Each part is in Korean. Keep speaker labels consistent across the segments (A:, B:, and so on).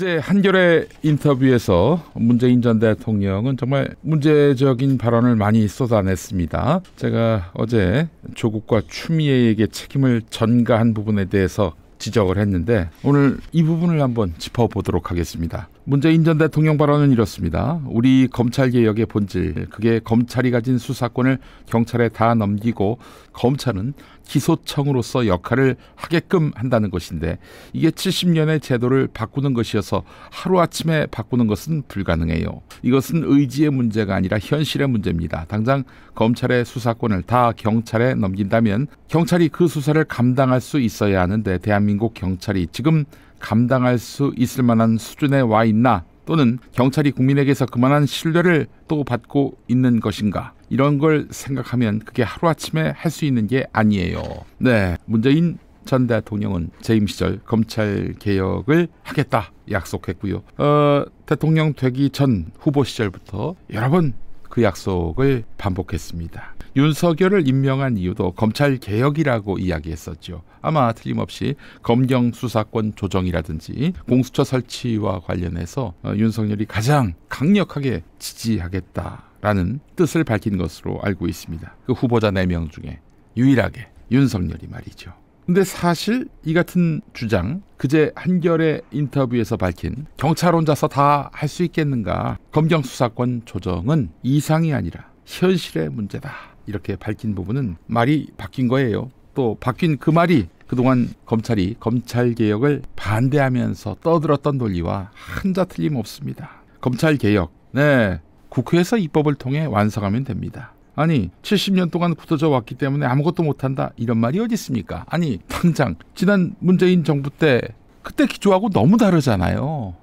A: 어제 한겨레 인터뷰에서 문재인 전 대통령은 정말 문제적인 발언을 많이 쏟아냈습니다. 제가 어제 조국과 추미애에게 책임을 전가한 부분에 대해서 지적을 했는데 오늘 이 부분을 한번 짚어보도록 하겠습니다. 문재인 전 대통령 발언은 이렇습니다. 우리 검찰개혁의 본질, 그게 검찰이 가진 수사권을 경찰에 다 넘기고 검찰은 기소청으로서 역할을 하게끔 한다는 것인데 이게 70년의 제도를 바꾸는 것이어서 하루아침에 바꾸는 것은 불가능해요. 이것은 의지의 문제가 아니라 현실의 문제입니다. 당장 검찰의 수사권을 다 경찰에 넘긴다면 경찰이 그 수사를 감당할 수 있어야 하는데 대한민국 경찰이 지금 감당할 수 있을 만한 수준에 와 있나, 또는 경찰이 국민에게서 그만한 신뢰를 또 받고 있는 것인가, 이런 걸 생각하면 그게 하루아침에 할 수 있는 게 아니에요. 네, 문재인 전 대통령은 재임 시절 검찰 개혁을 하겠다 약속했고요. 대통령 되기 전 후보 시절부터 여러 번 그 약속을 반복했습니다. 윤석열을 임명한 이유도 검찰 개혁이라고 이야기했었죠. 아마 틀림없이 검경 수사권 조정이라든지 공수처 설치와 관련해서 윤석열이 가장 강력하게 지지하겠다라는 뜻을 밝힌 것으로 알고 있습니다. 그 후보자 4명 중에 유일하게 윤석열이 말이죠. 근데 사실 이 같은 주장, 그제 한겨레 인터뷰에서 밝힌 경찰 혼자서 다 할 수 있겠는가, 검경 수사권 조정은 이상이 아니라 현실의 문제다, 이렇게 밝힌 부분은 말이 바뀐 거예요. 또 바뀐 그 말이 그동안 검찰이 검찰개혁을 반대하면서 떠들었던 논리와 한자 틀림없습니다. 검찰개혁, 네, 국회에서 입법을 통해 완성하면 됩니다. 아니 70년 동안 굳어져 왔기 때문에 아무것도 못한다, 이런 말이 어디 있습니까? 아니 당장 지난 문재인 정부 때 그때 기조하고 너무 다르잖아요.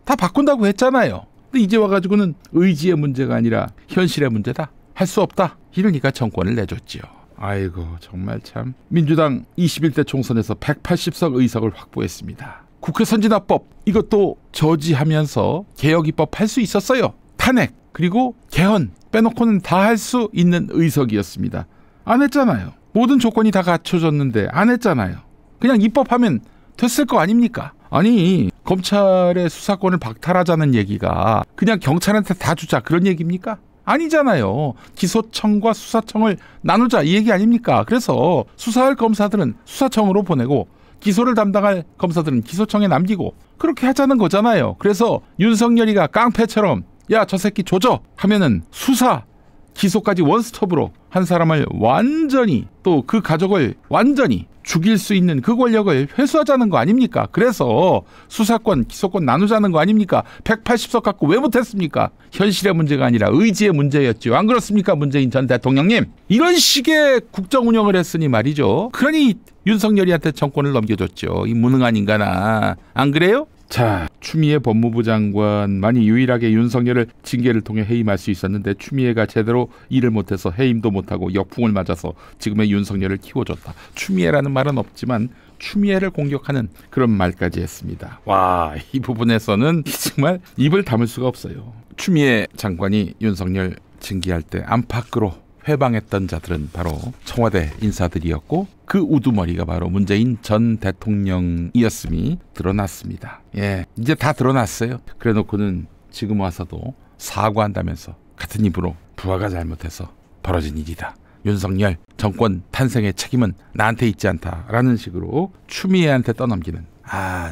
A: 다 바꾼다고 했잖아요. 근데 이제 와가지고는 의지의 문제가 아니라 현실의 문제다, 할 수 없다, 이러니까 정권을 내줬지요. 아이고 정말 참. 민주당 21대 총선에서 180석 의석을 확보했습니다. 국회 선진화법 이것도 저지하면서 개혁 입법할 수 있었어요. 탄핵 그리고 개헌 빼놓고는 다 할 수 있는 의석이었습니다. 안 했잖아요. 모든 조건이 다 갖춰졌는데 안 했잖아요. 그냥 입법하면 됐을 거 아닙니까? 아니 검찰의 수사권을 박탈하자는 얘기가 그냥 경찰한테 다 주자 그런 얘기입니까? 아니잖아요. 기소청과 수사청을 나누자 이 얘기 아닙니까? 그래서 수사할 검사들은 수사청으로 보내고 기소를 담당할 검사들은 기소청에 남기고 그렇게 하자는 거잖아요. 그래서 윤석열이가 깡패처럼 야 저 새끼 조져 하면은 수사 기소까지 원스톱으로 한 사람을 완전히, 또 그 가족을 완전히 죽일 수 있는 그 권력을 회수하자는 거 아닙니까? 그래서 수사권 기소권 나누자는 거 아닙니까? 180석 갖고 왜 못했습니까? 현실의 문제가 아니라 의지의 문제였죠. 안 그렇습니까? 문재인 전 대통령님, 이런 식의 국정 운영을 했으니 말이죠. 그러니 윤석열이한테 정권을 넘겨줬죠. 이 무능한 인간아, 안 그래요? 자, 추미애 법무부 장관만이 유일하게 윤석열을 징계를 통해 해임할 수 있었는데 추미애가 제대로 일을 못해서 해임도 못하고 역풍을 맞아서 지금의 윤석열을 키워줬다. 추미애라는 말은 없지만 추미애를 공격하는 그런 말까지 했습니다. 와, 이 부분에서는 정말 입을 다물 수가 없어요. 추미애 장관이 윤석열 징계할 때 안팎으로 회방했던 자들은 바로 청와대 인사들이었고 그 우두머리가 바로 문재인 전 대통령이었음이 드러났습니다. 예, 이제 다 드러났어요. 그래놓고는 지금 와서도 사과한다면서 같은 입으로 부하가 잘못해서 벌어진 일이다, 윤석열 정권 탄생의 책임은 나한테 있지 않다라는 식으로 추미애한테 떠넘기는,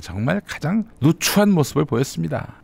A: 정말 가장 누추한 모습을 보였습니다.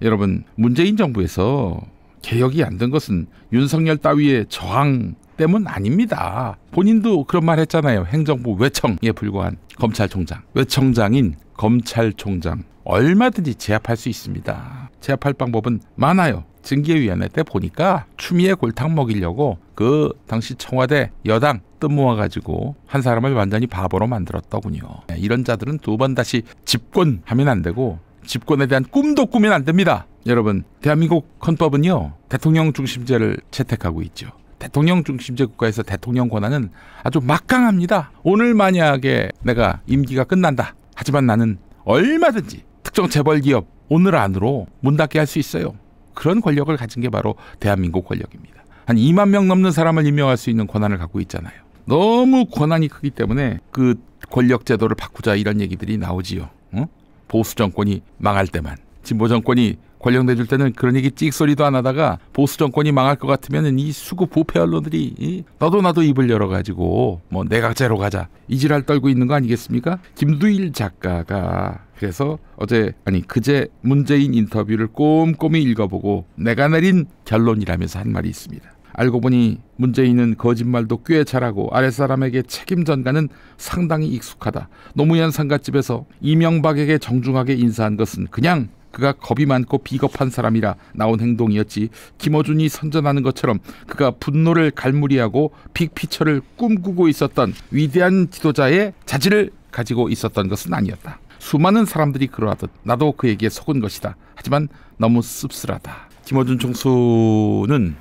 A: 여러분, 문재인 정부에서 개혁이 안 된 것은 윤석열 따위의 저항 때문 아닙니다. 본인도 그런 말 했잖아요. 행정부 외청에 불과한 검찰총장, 외청장인 검찰총장 얼마든지 제압할 수 있습니다. 제압할 방법은 많아요. 징계위원회 때 보니까 추미애 골탕 먹이려고 그 당시 청와대 여당 뜻 모아가지고 한 사람을 완전히 바보로 만들었더군요. 이런 자들은 두 번 다시 집권하면 안 되고 집권에 대한 꿈도 꾸면 안 됩니다. 여러분, 대한민국 헌법은요 대통령 중심제를 채택하고 있죠. 대통령 중심제 국가에서 대통령 권한은 아주 막강합니다. 오늘 만약에 내가 임기가 끝난다, 하지만 나는 얼마든지 특정 재벌기업 오늘 안으로 문 닫게 할 수 있어요. 그런 권력을 가진 게 바로 대한민국 권력입니다. 한 2만 명 넘는 사람을 임명할 수 있는 권한을 갖고 있잖아요. 너무 권한이 크기 때문에 그 권력 제도를 바꾸자 이런 얘기들이 나오지요. 보수 정권이 망할 때만. 진보 정권이 권력 내줄 때는 그런 얘기 찍소리도 안 하다가 보수 정권이 망할 것 같으면 이 수구 부패 언론들이 너도 나도 입을 열어가지고 뭐 내각제로 가자 이 지랄 떨고 있는 거 아니겠습니까? 김두일 작가가 그래서 그제 문재인 인터뷰를 꼼꼼히 읽어보고 내가 내린 결론이라면서 한 말이 있습니다. 알고 보니 문재인은 거짓말도 꽤 잘하고 아랫사람에게 책임 전가는 상당히 익숙하다. 노무현 상갓집에서 이명박에게 정중하게 인사한 것은 그냥 그가 겁이 많고 비겁한 사람이라 나온 행동이었지 김어준이 선전하는 것처럼 그가 분노를 갈무리하고 빅피처를 꿈꾸고 있었던 위대한 지도자의 자질을 가지고 있었던 것은 아니었다. 수많은 사람들이 그러하듯 나도 그 얘기에 속은 것이다. 하지만 너무 씁쓸하다. 김어준 총수는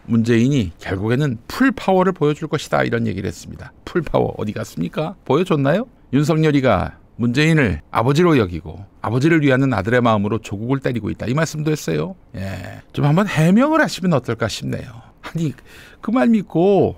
A: 문재인이 결국에는 풀파워를 보여줄 것이다 이런 얘기를 했습니다. 풀파워 어디 갔습니까? 보여줬나요? 윤석열이가 문재인을 아버지로 여기고 아버지를 위하는 아들의 마음으로 조국을 때리고 있다 이 말씀도 했어요. 좀 한번 해명을 하시면 어떨까 싶네요. 아니 그 말 믿고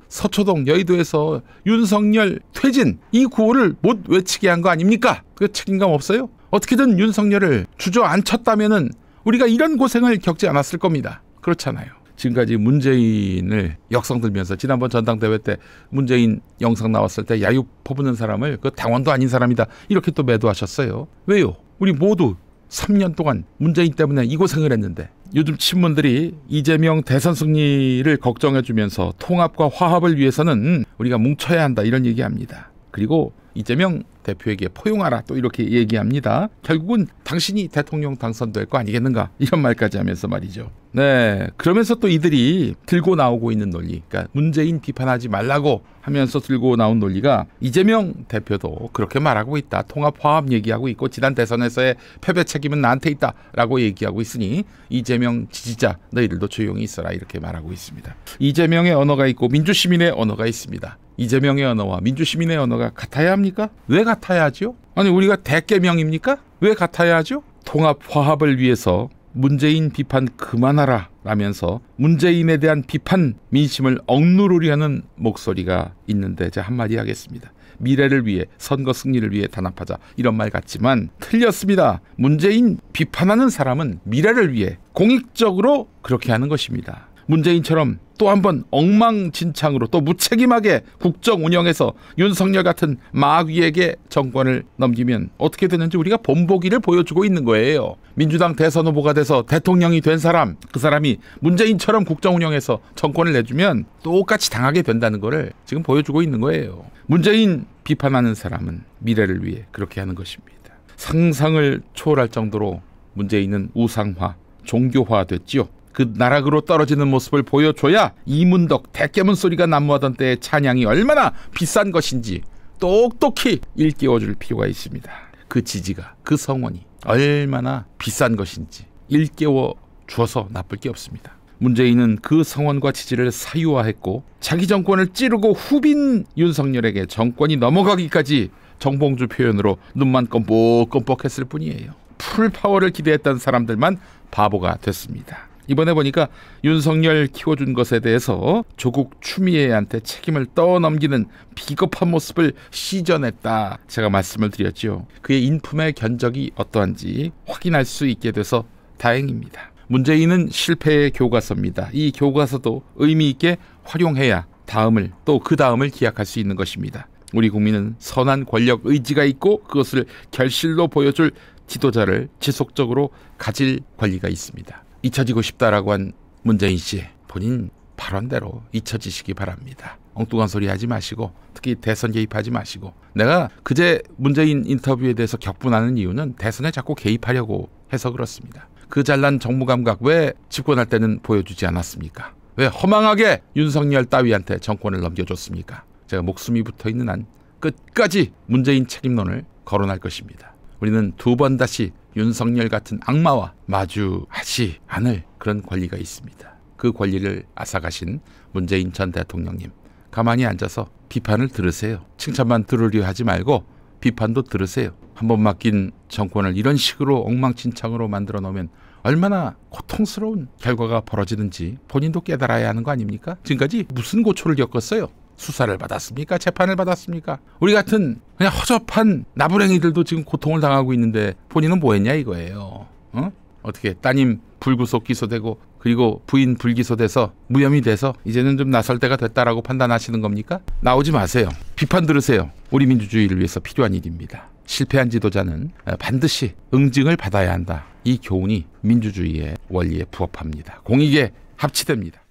A: 서초동 여의도에서 윤석열 퇴진 이 구호를 못 외치게 한 거 아닙니까? 그 책임감 없어요? 어떻게든 윤석열을 주저앉혔다면은 우리가 이런 고생을 겪지 않았을 겁니다. 그렇잖아요. 지금까지 문재인을 역성 들면서 지난번 전당대회 때 문재인 영상 나왔을 때 야유 퍼붓는 사람을 그 당원도 아닌 사람이다 이렇게 또 매도하셨어요. 왜요? 우리 모두 3년 동안 문재인 때문에 이 고생을 했는데 요즘 친문들이 이재명 대선 승리를 걱정해주면서 통합과 화합을 위해서는 우리가 뭉쳐야 한다 이런 얘기합니다. 그리고 이재명 대표에게 포용하라 또 이렇게 얘기합니다. 결국은 당신이 대통령 당선될 거 아니겠는가 이런 말까지 하면서 말이죠. 네, 그러면서 또 이들이 들고 나오고 있는 논리, 그러니까 문재인 비판하지 말라고 하면서 들고 나온 논리가 이재명 대표도 그렇게 말하고 있다. 통합 화합 얘기하고 있고 지난 대선에서의 패배 책임은 나한테 있다라고 얘기하고 있으니 이재명 지지자 너희들도 조용히 있어라 이렇게 말하고 있습니다. 이재명의 언어가 있고 민주시민의 언어가 있습니다. 이재명의 언어와 민주시민의 언어가 같아야 합니까? 왜 같아야 하죠? 아니 우리가 대개명입니까? 왜 같아야 하죠? 통합 화합을 위해서 문재인 비판 그만하라 라면서 문재인에 대한 비판 민심을 억누르려는 목소리가 있는데 제가 한마디 하겠습니다. 미래를 위해 선거 승리를 위해 단합하자 이런 말 같지만 틀렸습니다. 문재인 비판하는 사람은 미래를 위해 공익적으로 그렇게 하는 것입니다. 문재인처럼 또 한 번 엉망진창으로 또 무책임하게 국정 운영해서 윤석열 같은 마귀에게 정권을 넘기면 어떻게 되는지 우리가 본보기를 보여주고 있는 거예요. 민주당 대선 후보가 돼서 대통령이 된 사람, 그 사람이 문재인처럼 국정 운영해서 정권을 내주면 똑같이 당하게 된다는 거를 지금 보여주고 있는 거예요. 문재인 비판하는 사람은 미래를 위해 그렇게 하는 것입니다. 상상을 초월할 정도로 문재인은 우상화, 종교화 됐지요. 그 나락으로 떨어지는 모습을 보여줘야 이문덕 대깨문 소리가 난무하던 때의 찬양이 얼마나 비싼 것인지 똑똑히 일깨워줄 필요가 있습니다. 그 지지가, 그 성원이 얼마나 비싼 것인지 일깨워 주어서 나쁠 게 없습니다. 문재인은 그 성원과 지지를 사유화했고 자기 정권을 찌르고 후빈 윤석열에게 정권이 넘어가기까지 정봉주 표현으로 눈만 껌뻑껌뻑 했을 뿐이에요. 풀파워를 기대했던 사람들만 바보가 됐습니다. 이번에 보니까 윤석열 키워준 것에 대해서 조국 추미애한테 책임을 떠넘기는 비겁한 모습을 시전했다. 제가 말씀을 드렸죠. 그의 인품의 견적이 어떠한지 확인할 수 있게 돼서 다행입니다. 문재인은 실패의 교과서입니다. 이 교과서도 의미 있게 활용해야 다음을 또 그 다음을 기약할 수 있는 것입니다. 우리 국민은 선한 권력 의지가 있고 그것을 결실로 보여줄 지도자를 지속적으로 가질 권리가 있습니다. 잊혀지고 싶다라고 한 문재인 씨 본인 발언대로 잊혀지시기 바랍니다. 엉뚱한 소리 하지 마시고 특히 대선 개입하지 마시고 내가 그제 문재인 인터뷰에 대해서 격분하는 이유는 대선에 자꾸 개입하려고 해서 그렇습니다. 그 잘난 정무감각 왜 집권할 때는 보여주지 않았습니까? 왜 허망하게 윤석열 따위한테 정권을 넘겨줬습니까? 제가 목숨이 붙어있는 한 끝까지 문재인 책임론을 거론할 것입니다. 우리는 두 번 다시 윤석열 같은 악마와 마주하지 않을 그런 권리가 있습니다. 그 권리를 앗아가신 문재인 전 대통령님 가만히 앉아서 비판을 들으세요. 칭찬만 들으려 하지 말고 비판도 들으세요. 한 번 맡긴 정권을 이런 식으로 엉망진창으로 만들어 놓으면 얼마나 고통스러운 결과가 벌어지는지 본인도 깨달아야 하는 거 아닙니까? 지금까지 무슨 고초를 겪었어요? 수사를 받았습니까? 재판을 받았습니까? 우리 같은 그냥 허접한 나부랭이들도 지금 고통을 당하고 있는데 본인은 뭐 했냐 이거예요. 어떻게 따님 불구속 기소되고 그리고 부인 불기소돼서 무혐의 돼서 이제는 좀 나설 때가 됐다라고 판단하시는 겁니까? 나오지 마세요. 비판 들으세요. 우리 민주주의를 위해서 필요한 일입니다. 실패한 지도자는 반드시 응징을 받아야 한다. 이 교훈이 민주주의의 원리에 부합합니다. 공익에 합치됩니다.